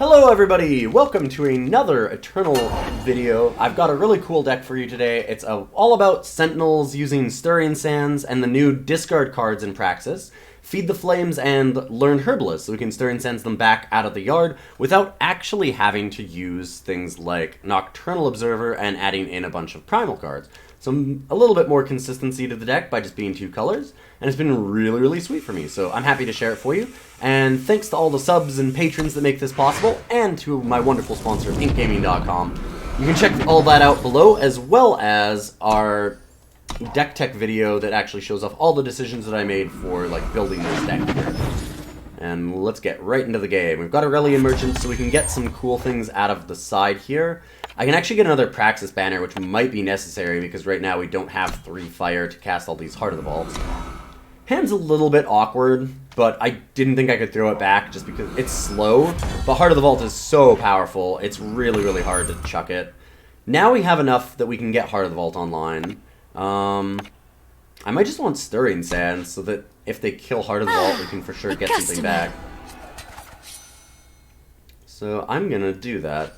Hello everybody! Welcome to another Eternal video. I've got a really cool deck for you today. It's all about Sentinels using Stirring Sands and the new discard cards in Praxis. Feed the Flames and learn Herbalist so we can Stirring Sands them back out of the yard without actually having to use things like Nocturnal Observer and adding in a bunch of Primal cards. So a little bit more consistency to the deck by just being two colors, and it's been really sweet for me, so I'm happy to share it for you. And thanks to all the subs and patrons that make this possible, and to my wonderful sponsor, inkgaming.com. You can check all that out below, as well as our deck tech video that actually shows off all the decisions that I made for like building this deck here. And let's get right into the game. We've got Aurelian Merchant, so we can get some cool things out of the side here. I can actually get another Praxis banner, which might be necessary, because right now we don't have 3 fire to cast all these Heart of the Vaults. Hand's a little bit awkward, but I didn't think I could throw it back just because it's slow. But Heart of the Vault is so powerful, it's really hard to chuck it. Now we have enough that we can get Heart of the Vault online. I might just want Stirring Sands, so that if they kill Heart of the Vault, we can for sure get something back. So I'm gonna do that.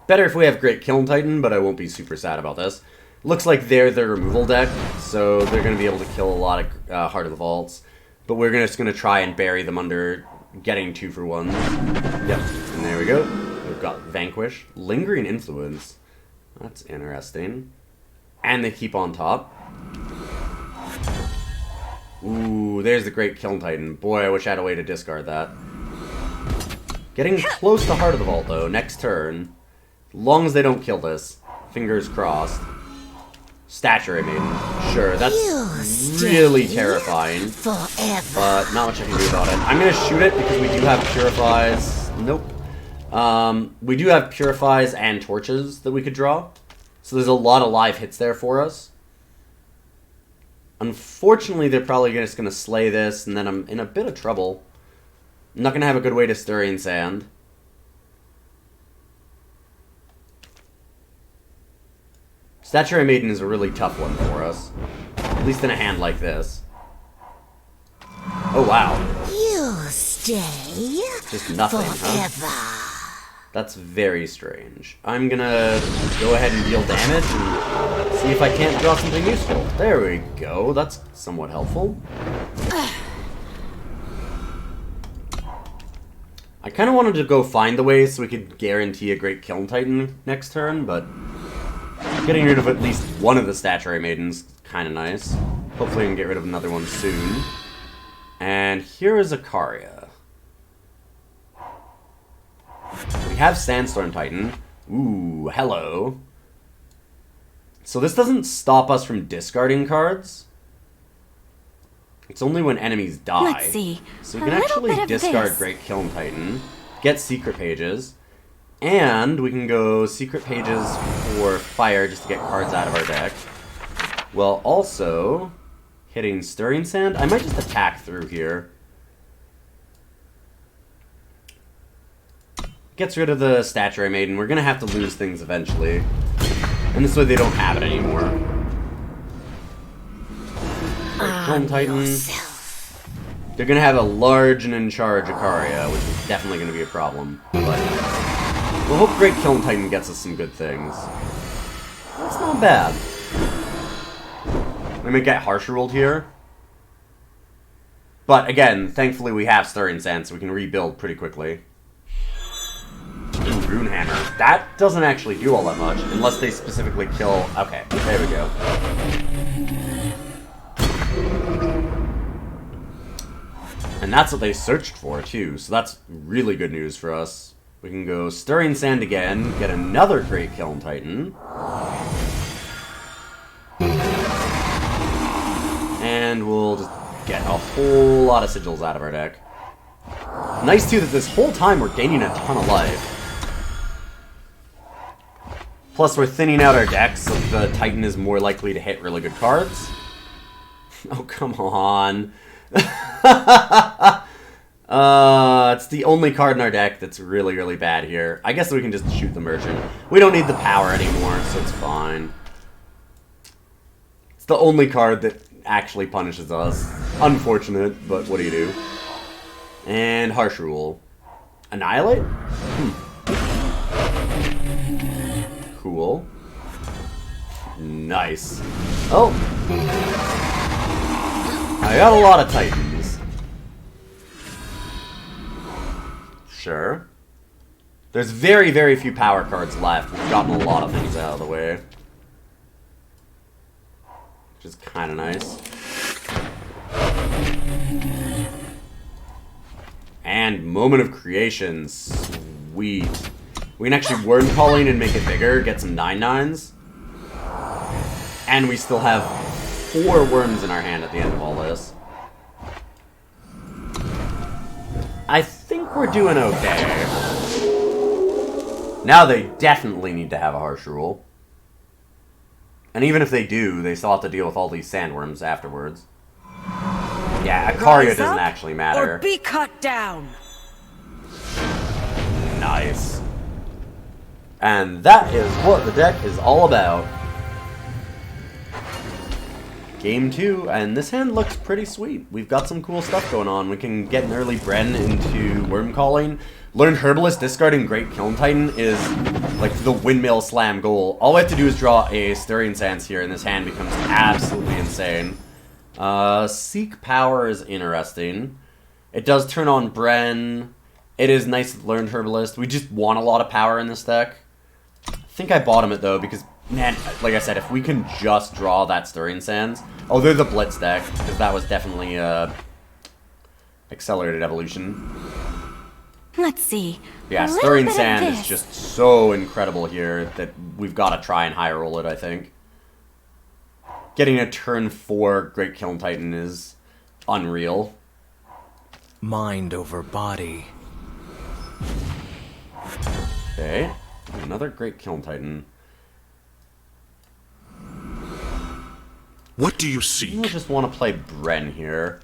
Better if we have Great-Kiln Titan, but I won't be super sad about this. Looks like they're the removal deck, so they're going to be able to kill a lot of Heart of the Vaults. But we're just going to try and bury them under getting 2-for-1s. Yep, and there we go. We've got Vanquish. Lingering Influence. That's interesting. And they keep on top. Ooh, there's the Great-Kiln Titan. Boy, I wish I had a way to discard that. Getting close to Heart of the Vault, though, next turn. As long as they don't kill this. Fingers crossed. Stature, I mean. Sure, that's really terrifying. But not much I can do about it. I'm going to shoot it because we do have Purifies. Nope. We do have Purifies and Torches that we could draw. So there's a lot of live hits there for us. Unfortunately, they're probably just going to slay this, and then I'm in a bit of trouble. I'm not going to have a good way to Stirring Sand. Statuary Maiden is a really tough one for us. At least in a hand like this. Oh, wow. You stay just nothing, forever. Huh? That's very strange. I'm gonna go ahead and deal damage and see if I can't draw something useful. There we go. That's somewhat helpful. I kind of wanted to go find the way so we could guarantee a Great-Kiln Titan next turn, but getting rid of at least one of the Statuary Maidens kind of nice. Hopefully we can get rid of another one soon. And here is Akaria. We have Sandstorm Titan. Ooh, hello. So this doesn't stop us from discarding cards. It's only when enemies die. Let's see. So we can actually discard Great-Kiln Titan, get Secret Pages, and we can go Secret Pages for fire just to get cards out of our deck. While also hitting Stirring Sand. I might just attack through here. Gets rid of the Statuary Maiden. We're going to have to lose things eventually. And this way they don't have it anymore. Great-Kiln Titan. They're going to have a large and in charge Akaria, which is definitely going to be a problem. But we'll hope Great-Kiln Titan gets us some good things. That's not bad. We may get Harsh Ruled here. But again, thankfully we have Stirring Sand, so we can rebuild pretty quickly. Ooh, Rune Hammer. That doesn't actually do all that much, unless they specifically kill... Okay, there we go. And that's what they searched for, too, so that's really good news for us. We can go Stirring Sand again, get another Great-Kiln Titan. And we'll just get a whole lot of sigils out of our deck. Nice, too, that this whole time we're gaining a ton of life. Plus, we're thinning out our deck, so the Titan is more likely to hit really good cards. Oh, come on. It's the only card in our deck that's really bad here. I guess we can just shoot the Merchant. We don't need the power anymore, so it's fine. It's the only card that actually punishes us. Unfortunate, but what do you do? And Harsh Rule. Annihilate? Cool. Nice. Oh! I got a lot of Titans. Sure. There's very, very few power cards left. We've gotten a lot of things out of the way. Which is kind of nice. And Moment of Creation. Sweet. We can actually Wurmcalling and make it bigger, get some 9/9s. And we still have 4 worms in our hand at the end of all this. I think we're doing okay. Now they definitely need to have a Harsh Rule. And even if they do, they still have to deal with all these sandworms afterwards. Yeah, Acaria doesn't actually matter. Or be cut down. Nice. And that is what the deck is all about. Game 2, and this hand looks pretty sweet. We've got some cool stuff going on. We can get an early Brenn into Wurmcalling. Learn Herbalist, discarding Great-Kiln Titan is like the windmill slam goal. All we have to do is draw a Stirring Sands here, and this hand becomes absolutely insane. Seek Power is interesting. It does turn on Brenn. It is nice to learn Herbalist. We just want a lot of power in this deck. I think I bottom it though, because, man, like I said, if we can just draw that Stirring Sands... Oh, they're the Blitz deck, because that was definitely Accelerated Evolution. Let's see. Yeah, Stirring Sand is just so incredible here that we've got to try and high roll it, I think. Getting a turn 4 Great-Kiln Titan is unreal. Mind over body. Okay, another Great-Kiln Titan. What do you seek? I just want to play Brenn here.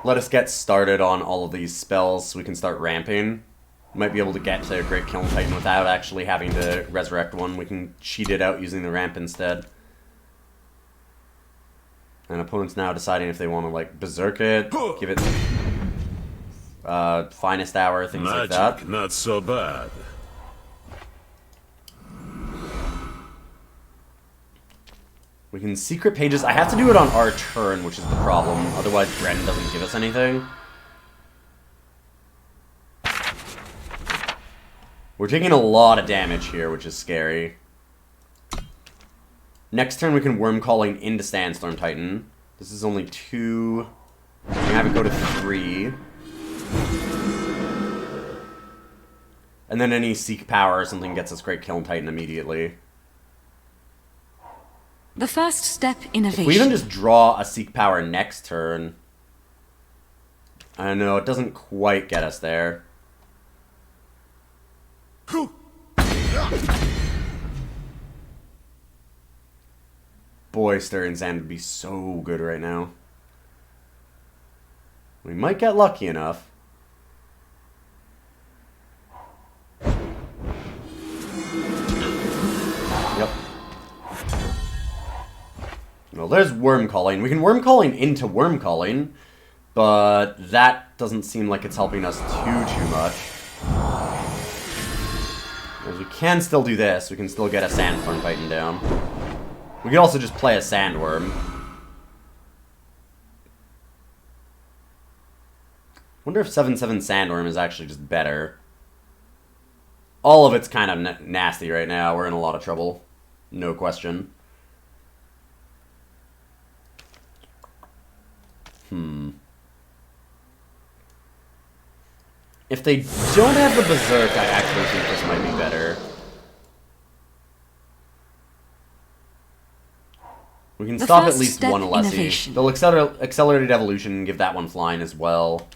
Let us get started on all of these spells so we can start ramping. Might be able to get to Great-Kiln Titan without actually having to resurrect one. We can cheat it out using the ramp instead. And opponent's now deciding if they want to, like, berserk it, give it finest hour, things like that. Magic, not so bad. We can secret pages. I have to do it on our turn, which is the problem. Otherwise, Brenn doesn't give us anything. We're taking a lot of damage here, which is scary. Next turn, we can Wurmcalling into Sandstorm Titan. This is only 2. We can have it go to 3. And then any Seek Power or something gets us Great-Kiln Titan immediately. The first step, innovation. If we even just draw a Seek Power next turn... I don't know, it doesn't quite get us there. Boy, Stirring Sand would be so good right now. We might get lucky enough. Yep. Well, there's Wurmcalling. We can Wurmcalling into Wurmcalling, but that doesn't seem like it's helping us too much. As we can still do this. We can still get a Sandstorm Titan down. We could also just play a Sandworm. Wonder if 7/7 Sandworm is actually just better. All of it's kind of nasty right now. We're in a lot of trouble. No question. If they don't have the Berserk, I actually think this might be better. We can stop at least one Alessi. They'll Accelerated Evolution and give that one flying as well.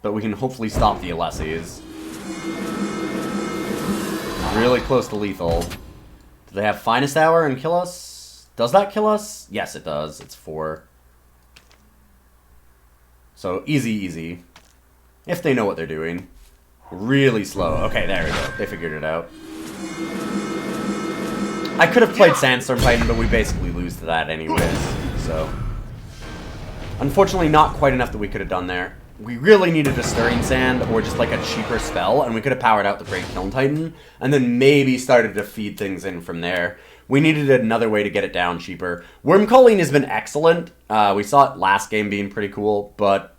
But we can hopefully stop the Alessis. Really close to lethal. Do they have Finest Hour and kill us? Does that kill us? Yes, it does. It's 4. So, easy. If they know what they're doing. Really slow. Okay, there we go. They figured it out. I could have played Sandstorm Titan, but we basically lose to that anyways, so... Unfortunately, not quite enough that we could have done there. We really needed a Stirring Sand or just like a cheaper spell, and we could have powered out the Great-Kiln Titan, and then maybe started to feed things in from there. We needed another way to get it down cheaper. Wurmcalling has been excellent. We saw it last game being pretty cool, but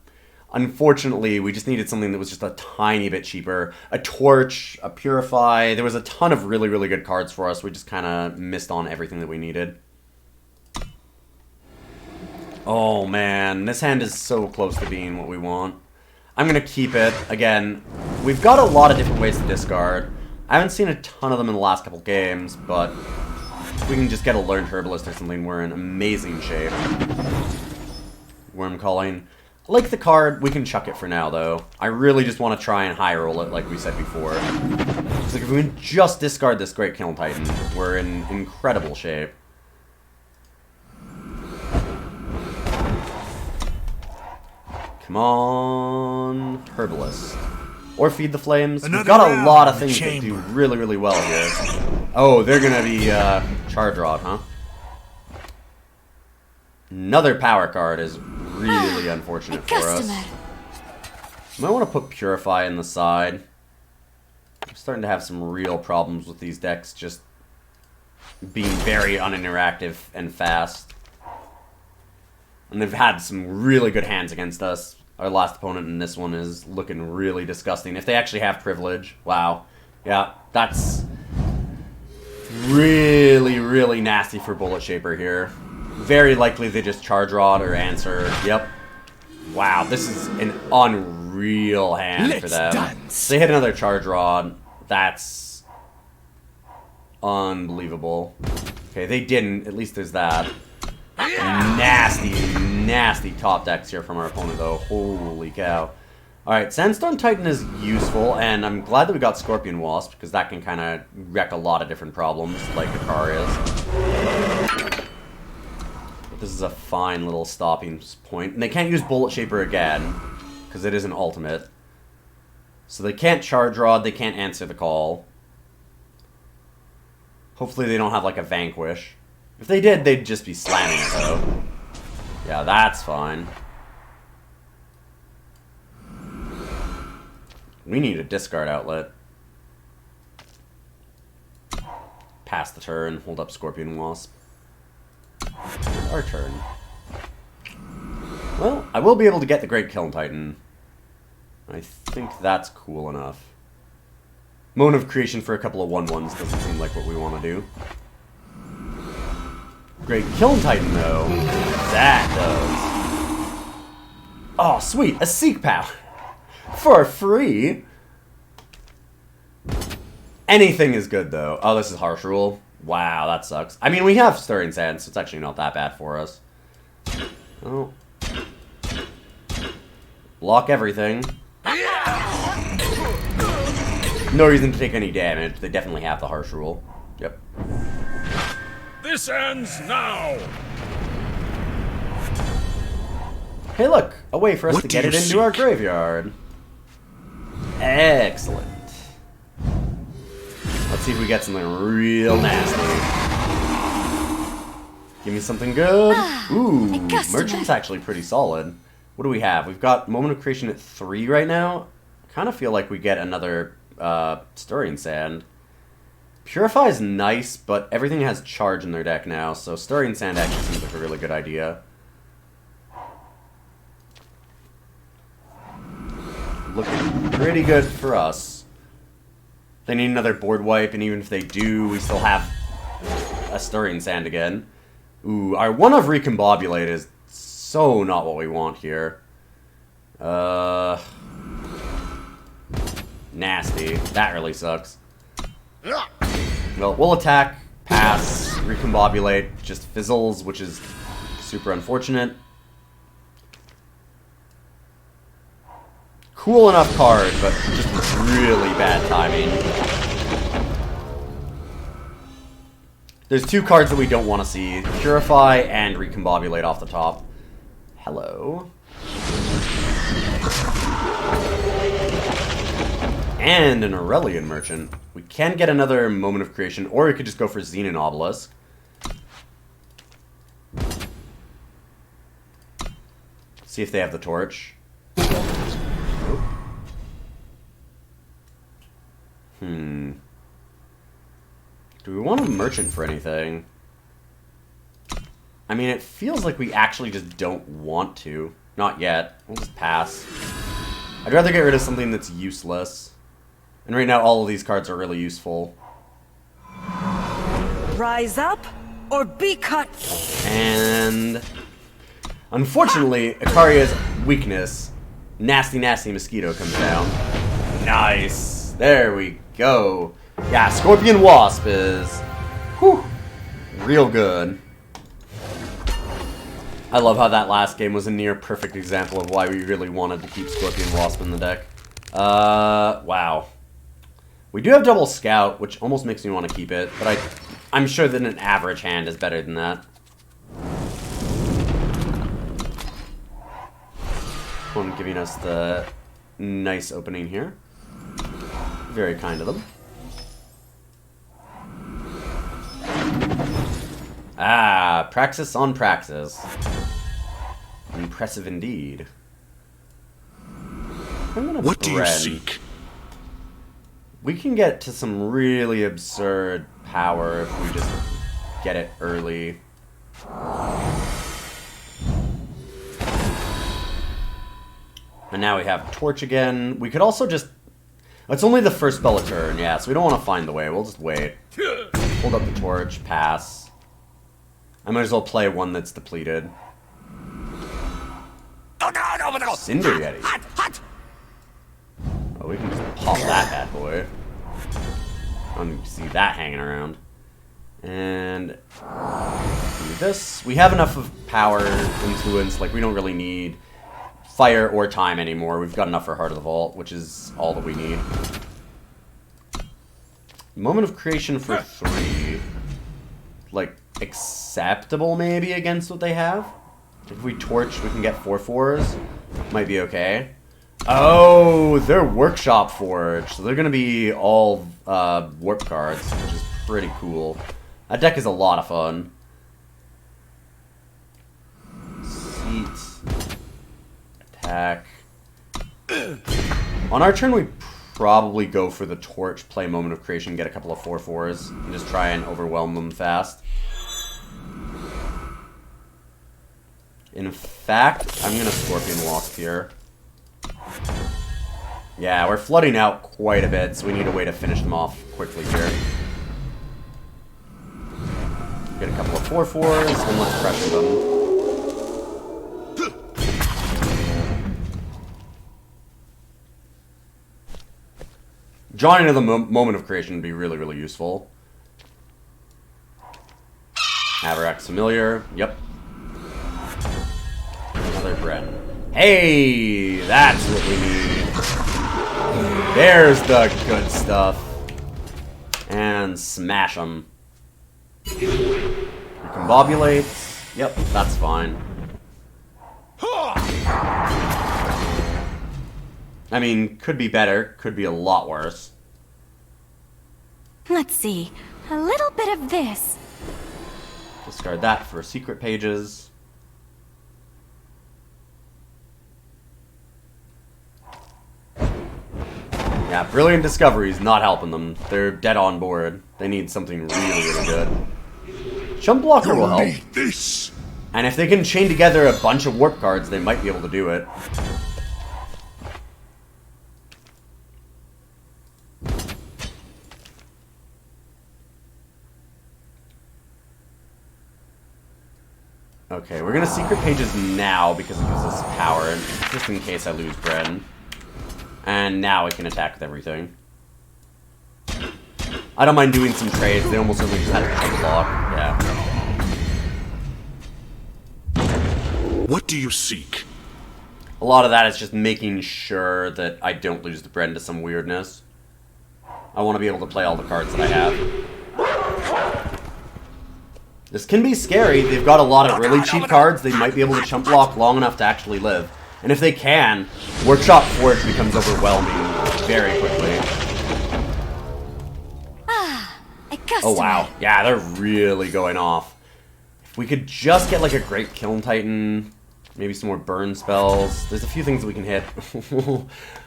unfortunately, we just needed something that was just a tiny bit cheaper. A Torch, a Purify. There was a ton of really, really good cards for us. We just kind of missed on everything that we needed. Oh man, this hand is so close to being what we want. I'm going to keep it. Again, we've got a lot of different ways to discard. I haven't seen a ton of them in the last couple games, but if we can just get a learned Herbalist or something, we're in amazing shape. Wurmcalling. I like the card. We can chuck it for now, though. I really just want to try and high roll it like we said before. It's like if we can just discard this Great-Kiln Titan, we're in incredible shape. Come on, Herbalist. Or Feed the Flames. We've got a lot of things that do really, really well here. Oh, they're going to be Charge Rod, huh? Another power card is really unfortunate for us. Might want to put Purify in the side. I'm starting to have some real problems with these decks just being very uninteractive and fast. And they've had some really good hands against us. Our last opponent in this one is looking really disgusting. If they actually have Privilege, wow. Yeah, that's really, really nasty for Bullet Shaper here. Very likely they just Charge Rod or answer. Yep. Wow, this is an unreal hand for them. Dance. They hit another Charge Rod. That's unbelievable. Okay, they didn't. At least there's that. Nasty, nasty top decks here from our opponent, though. Holy cow. Alright, Sandstorm Titan is useful, and I'm glad that we got Scorpion Wasp, because that can kind of wreck a lot of different problems, like the car is. But this is a fine little stopping point. And they can't use Bullet Shaper again, because it is an ultimate. So they can't Charge Rod, they can't answer the call. Hopefully they don't have, like, a Vanquish. If they did, they'd just be slamming it, though. Yeah, that's fine. We need a discard outlet. Pass the turn, hold up Scorpion Wasp. Our turn. Well, I will be able to get the Great-Kiln Titan. I think that's cool enough. Moan of Creation for a couple of 1/1s doesn't seem like what we want to do. Great-Kiln Titan, though. That does. Oh, sweet. A Seek Power. For free. Anything is good, though. Oh, this is Harsh Rule. Wow, that sucks. I mean, we have Stirring Sand, so it's actually not that bad for us. Oh. Block everything. No reason to take any damage. They definitely have the Harsh Rule. Yep. This ends now! Hey look! A way for us to get it into our graveyard. Excellent. Let's see if we get something real nasty. Give me something good. Ooh, Merchant's actually pretty solid. What do we have? We've got Moment of Creation at 3 right now. I kind of feel like we get another Stirring Sand. Purify is nice, but everything has charge in their deck now, so Stirring Sand actually seems like a really good idea. Looking pretty good for us. They need another board wipe, and even if they do, we still have a Stirring Sand again. Ooh, our one of Recombobulate is so not what we want here. Nasty. That really sucks. Well, we'll attack, pass, Recombobulate, just fizzles, which is super unfortunate. Cool enough card, but just really bad timing. There's 2 cards that we don't want to see. Purify and Recombobulate off the top. Hello. And an Aurelian Merchant. We can get another Moment of Creation, or we could just go for Xenan Obelisk. See if they have the torch. Do we want a merchant for anything? I mean, it feels like we actually just don't want to. Not yet. We'll just pass. I'd rather get rid of something that's useless. And right now, all of these cards are really useful. Rise up or be cut. And unfortunately, Ikaria's weakness, nasty, nasty mosquito, comes down. Nice. There we go. Yeah, Scorpion Wasp is whew, real good. I love how that last game was a near perfect example of why we really wanted to keep Scorpion Wasp in the deck. Wow. We do have double scout, which almost makes me want to keep it, but I'm sure that an average hand is better than that. One giving us the nice opening here. Very kind of them. Ah, Praxis on Praxis. Impressive indeed. What do you seek? We can get to some really absurd power if we just get it early. And now we have Torch again. We could also just... It's only the first spell a turn, yeah, so we don't want to find the way. We'll just wait. Hold up the Torch, pass. I might as well play one that's depleted. Cinder Yeti. Oh, we can just pop that bad boy. I don't see that hanging around. And do this. We have enough of power, influence, like we don't really need fire or time anymore. We've got enough for Heart of the Vault, which is all that we need. Moment of Creation for 3. Like, acceptable maybe against what they have. If we torch, we can get 4/4s. Might be okay. Oh, they're Workshop Forge, so they're gonna be all warp cards, which is pretty cool. That deck is a lot of fun. Seat. Attack. On our turn, we probably go for the torch, play Moment of Creation, get a couple of 4/4s, and just try and overwhelm them fast. In fact, I'm gonna Scorpion Wasp here. Yeah, we're flooding out quite a bit, so we need a way to finish them off quickly here. Get a couple of 4/4s, and let's pressure them. Drawing into the Moment of Creation would be really, really useful. Averax Familiar, yep. Another Brenn. Hey, that's what we need. There's the good stuff. And smash them. Recombobulate. Yep, that's fine. I mean, could be better. Could be a lot worse. Let's see. A little bit of this. Discard that for secret pages. Yeah, Brilliant Discovery is not helping them. They're dead on board. They need something really, really good. Chump Blocker will help. This. And if they can chain together a bunch of warp cards, they might be able to do it. Okay, we're gonna secret pages now because it gives us power, just in case I lose Brenn. And now I can attack with everything. I don't mind doing some trades. They almost certainly just had to chump block. Yeah. What do you seek? A lot of that is just making sure that I don't lose the Brenn to some weirdness. I want to be able to play all the cards that I have. This can be scary. They've got a lot of really cheap cards. They might be able to chump block long enough to actually live. And if they can, Workshop Forge becomes overwhelming very quickly. Oh wow, yeah, they're really going off. If we could just get like a Great-Kiln Titan, Maybe some more burn spells. There's a few things that we can hit.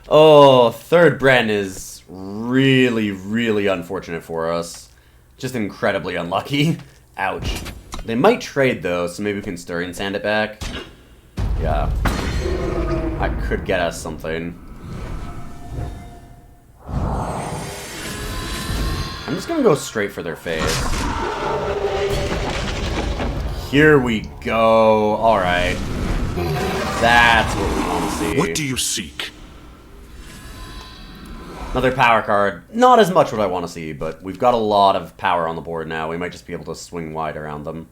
Oh, third Brenn is really, really unfortunate for us. Just incredibly unlucky. Ouch. They might trade, though, so maybe we can Stirring Sand it back. Yeah. That could get us something. I'm just gonna go straight for their face. Here we go. Alright. That's what we want to see. What do you seek? Another power card. Not as much what I want to see, but we've got a lot of power on the board now. We might just be able to swing wide around them.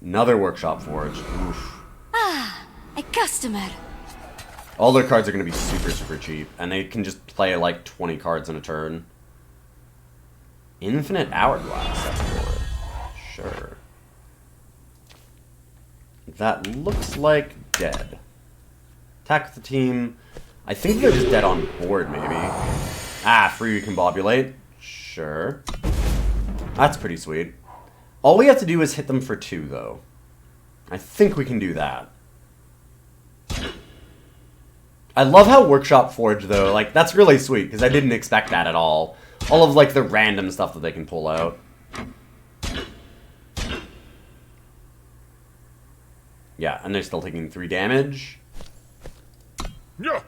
Another Workshop Forge. Oof. Ah, a customer. All their cards are going to be super, super cheap, and they can just play like 20 cards in a turn. Infinite Hourglass at the board. Sure. That looks like dead. Attack with the team. I think they're just dead on board, maybe. Ah, free Recombobulate. Sure. That's pretty sweet. All we have to do is hit them for 2, though. I think we can do that. I love how Workshop Forge, though. Like, that's really sweet, because I didn't expect that at all. All of, like, the random stuff that they can pull out. Yeah, and they're still taking 3 damage. Yeah.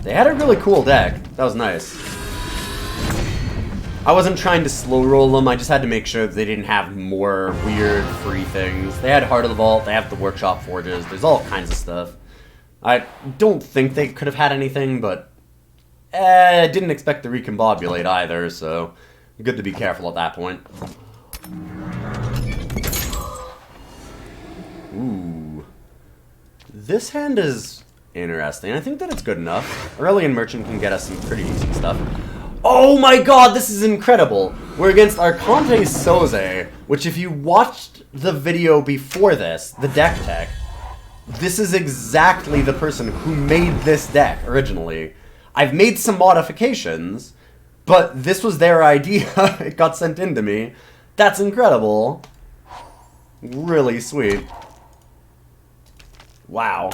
They had a really cool deck. That was nice. I wasn't trying to slow roll them, I just had to make sure that they didn't have more weird free things. They had Heart of the Vault, they have the Workshop Forges, there's all kinds of stuff. I don't think they could have had anything, but I didn't expect the Recombobulate either, so good to be careful at that point. Ooh. This hand is interesting. I think that it's good enough. Aurelian Merchant can get us some pretty decent stuff. Oh my god, this is incredible! We're against Archonte Soze, which if you watched the video before this, the deck tech, this is exactly the person who made this deck originally. I've made some modifications, but this was their idea. It got sent in to me. That's incredible. Really sweet. Wow.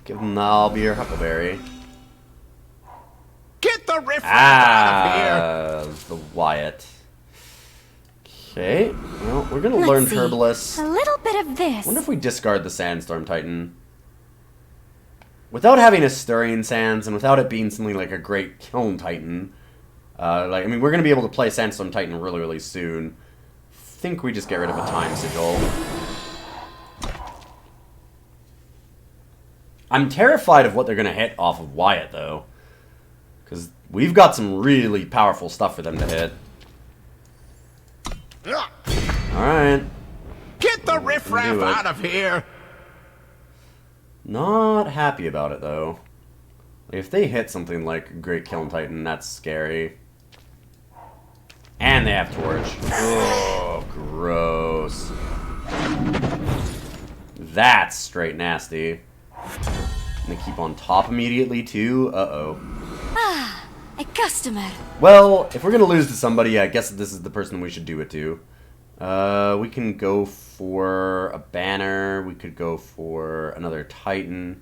Give them the I'll be your Huckleberry. Get the riff out of here! The Wyatt. Okay, well, we're gonna Let's learn see. Herbalist. A little bit of this. Wonder if we discard the Sandstorm Titan. Without having a Stirring Sands, and without it being something like a Great-Kiln Titan, I mean, we're gonna be able to play Sandstorm Titan really, really soon. Think we just get rid of a Time Sigil. I'm terrified of what they're gonna hit off of Wyatt, though. Because we've got some really powerful stuff for them to hit. Alright. Get the riffraff out of here! Not happy about it, though. If they hit something like Great-Kiln Titan, that's scary. And they have Torch. Oh, gross. That's straight nasty. And they keep on top immediately, too. Uh-oh. Ah, a customer. Well, if we're gonna lose to somebody, I guess this is the person we should do it to. We can go for a banner. We could go for another Titan.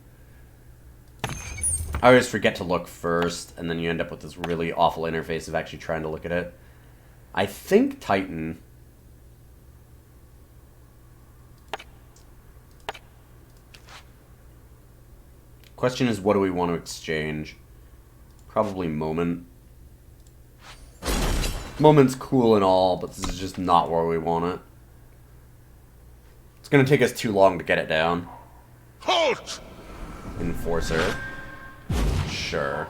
I always forget to look first, and then you end up with this really awful interface of actually trying to look at it. I think Titan. Question is, what do we want to exchange? Probably Moment. Moment's cool and all, but this is just not where we want it. It's gonna take us too long to get it down. Halt! Enforcer. Sure.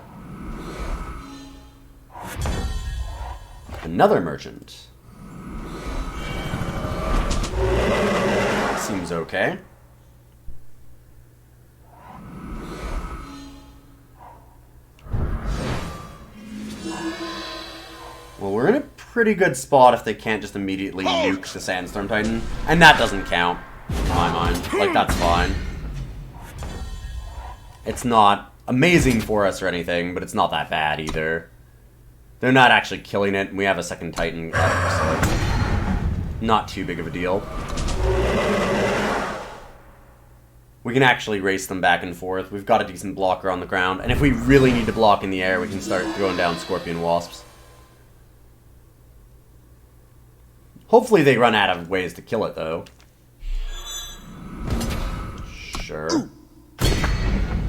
Another Merchant. Seems okay. Well, we're in a pretty good spot if they can't just immediately nuke the Sandstorm Titan. And that doesn't count, in my mind. Like, that's fine. It's not amazing for us or anything, but it's not that bad either. They're not actually killing it, and we have a second Titan up, so not too big of a deal. We can actually race them back and forth. We've got a decent blocker on the ground, and if we really need to block in the air, we can start throwing down Scorpion Wasps. Hopefully they run out of ways to kill it, though. Sure.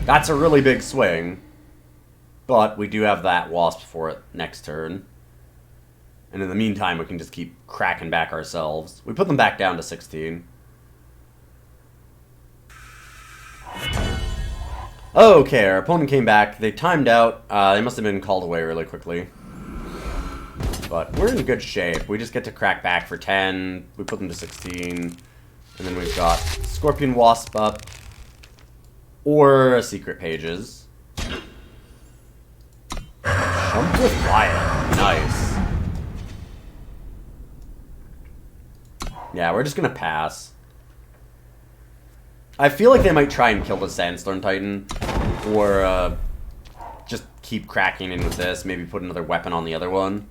That's a really big swing. But we do have that Wasp for it next turn. And in the meantime, we can just keep cracking back ourselves. We put them back down to 16. Okay, our opponent came back. They timed out. They must have been called away really quickly. But we're in good shape. We just get to crack back for 10. We put them to 16. And then we've got Scorpion Wasp up. Or Secret Pages. Jump with Wyatt. Nice. Yeah, we're just gonna pass. I feel like they might try and kill the Sandstorm Titan. Or, just keep cracking in with this. Maybe put another weapon on the other one.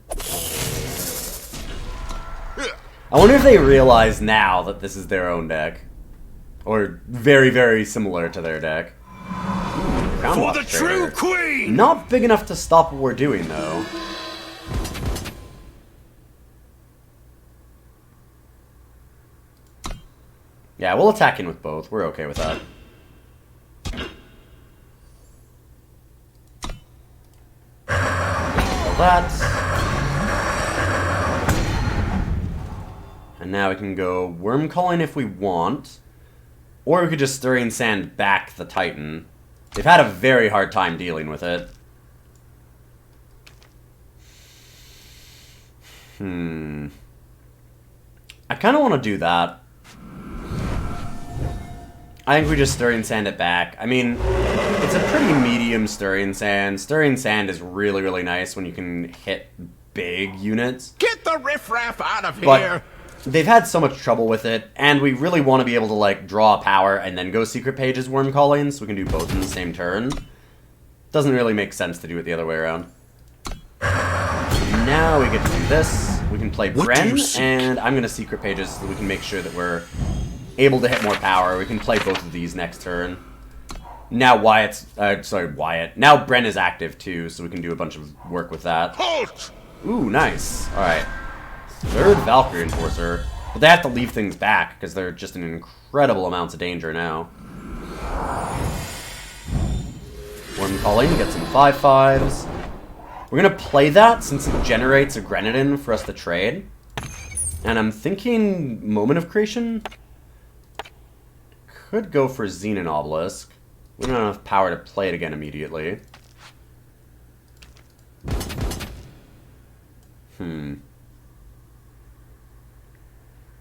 I wonder if they realize now that this is their own deck. Or very, very similar to their deck. For the true queen! Not big enough to stop what we're doing, though. Yeah, we'll attack in with both. We're okay with that. That. And now we can go Wurmcalling if we want. Or we could just Stirring Sand back the Titan. They've had a very hard time dealing with it. I kind of want to do that. I think we just Stirring Sand it back. I mean, it's a pretty medium Stirring Sand. Stirring Sand is really, really nice when you can hit big units. Get the riffraff out of here! But they've had so much trouble with it, and we really want to be able to, like, draw power and then go Secret Pages Wurmcalling, so we can do both in the same turn. Doesn't really make sense to do it the other way around. Now we get to do this. We can play Brenn, and I'm going to Secret Pages so that we can make sure that we're able to hit more power. We can play both of these next turn. Now Wyatt's... Wyatt. Now Brenn is active, too, so we can do a bunch of work with that. Halt! Ooh, nice. Alright. Third Valkyrie Enforcer. But they have to leave things back, because they're just in incredible amounts of danger now. Wurmcalling, get some 5/5s. We're going to play that, since it generates a Granite for us to trade. And I'm thinking Moment of Creation? Could go for Xenan Obelisk. We don't have enough power to play it again immediately.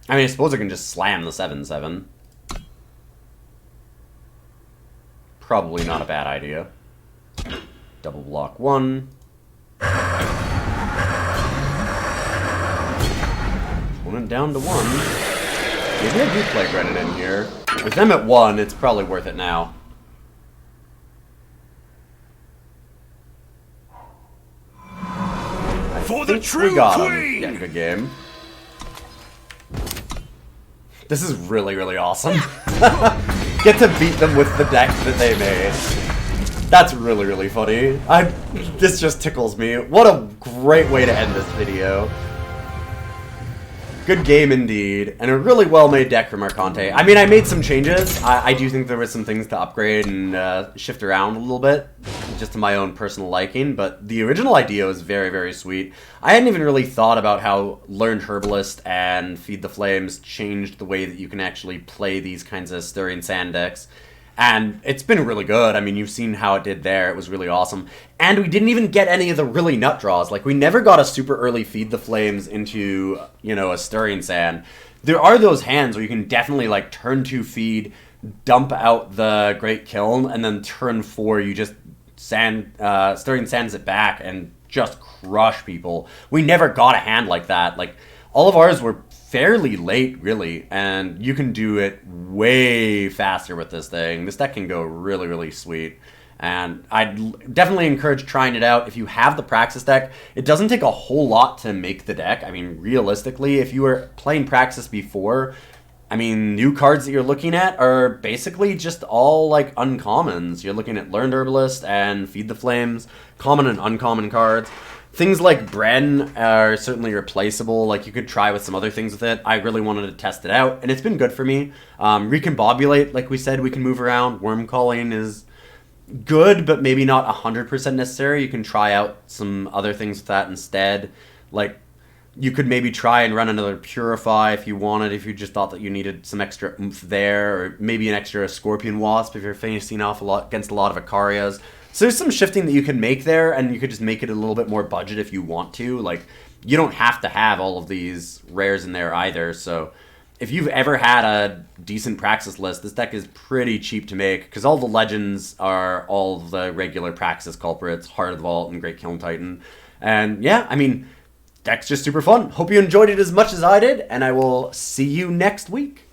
I mean, I suppose I can just slam the 7/7. Probably not a bad idea. Double block 1. Opponent down to 1. Maybe I do play Granite in here. With them at 1, it's probably worth it now. For the true we got queen! him. Yeah, good game. This is really, really awesome. Get to beat them with the deck that they made. That's really, really funny. This just tickles me. What a great way to end this video. Good game indeed, and a really well-made deck from Arconte. I mean, I made some changes. I do think there was some things to upgrade and shift around a little bit, just to my own personal liking, but the original idea was very, very sweet. I hadn't even really thought about how Learned Herbalist and Feed the Flames changed the way that you can actually play these kinds of Stirring Sand decks. And it's been really good. I mean, you've seen how it did there. It was really awesome. And we didn't even get any of the really nut draws. Like, we never got a super early Feed the Flames into, you know, a Stirring Sand. There are those hands where you can definitely, like, turn 2 feed, dump out the Great-Kiln, and then turn 4, you just Stirring Sands it back and just crush people. We never got a hand like that. Like, all of ours were fairly late, really, and you can do it way faster with this thing. This deck can go really, really sweet. And I'd definitely encourage trying it out. If you have the Praxis deck, it doesn't take a whole lot to make the deck. I mean, realistically, if you were playing Praxis before, I mean, new cards that you're looking at are basically just all, like, uncommons. You're looking at Learned Herbalist and Feed the Flames, common and uncommon cards. Things like Brenn are certainly replaceable. Like, you could try with some other things with it. I really wanted to test it out, and it's been good for me. Recombobulate, like we said, we can move around. Wurmcalling is good, but maybe not 100% necessary. You can try out some other things with that instead. Like, you could maybe try and run another Purify if you wanted, if you just thought that you needed some extra oomph there, or maybe an extra Scorpion Wasp if you're facing off a lot against a lot of Icarias. So there's some shifting that you can make there, and you could just make it a little bit more budget if you want to. Like, you don't have to have all of these rares in there either, so if you've ever had a decent Praxis list, this deck is pretty cheap to make, because all the legends are all the regular Praxis culprits, Heart of the Vault and Great-Kiln Titan. And yeah, I mean, deck's just super fun. Hope you enjoyed it as much as I did, and I will see you next week.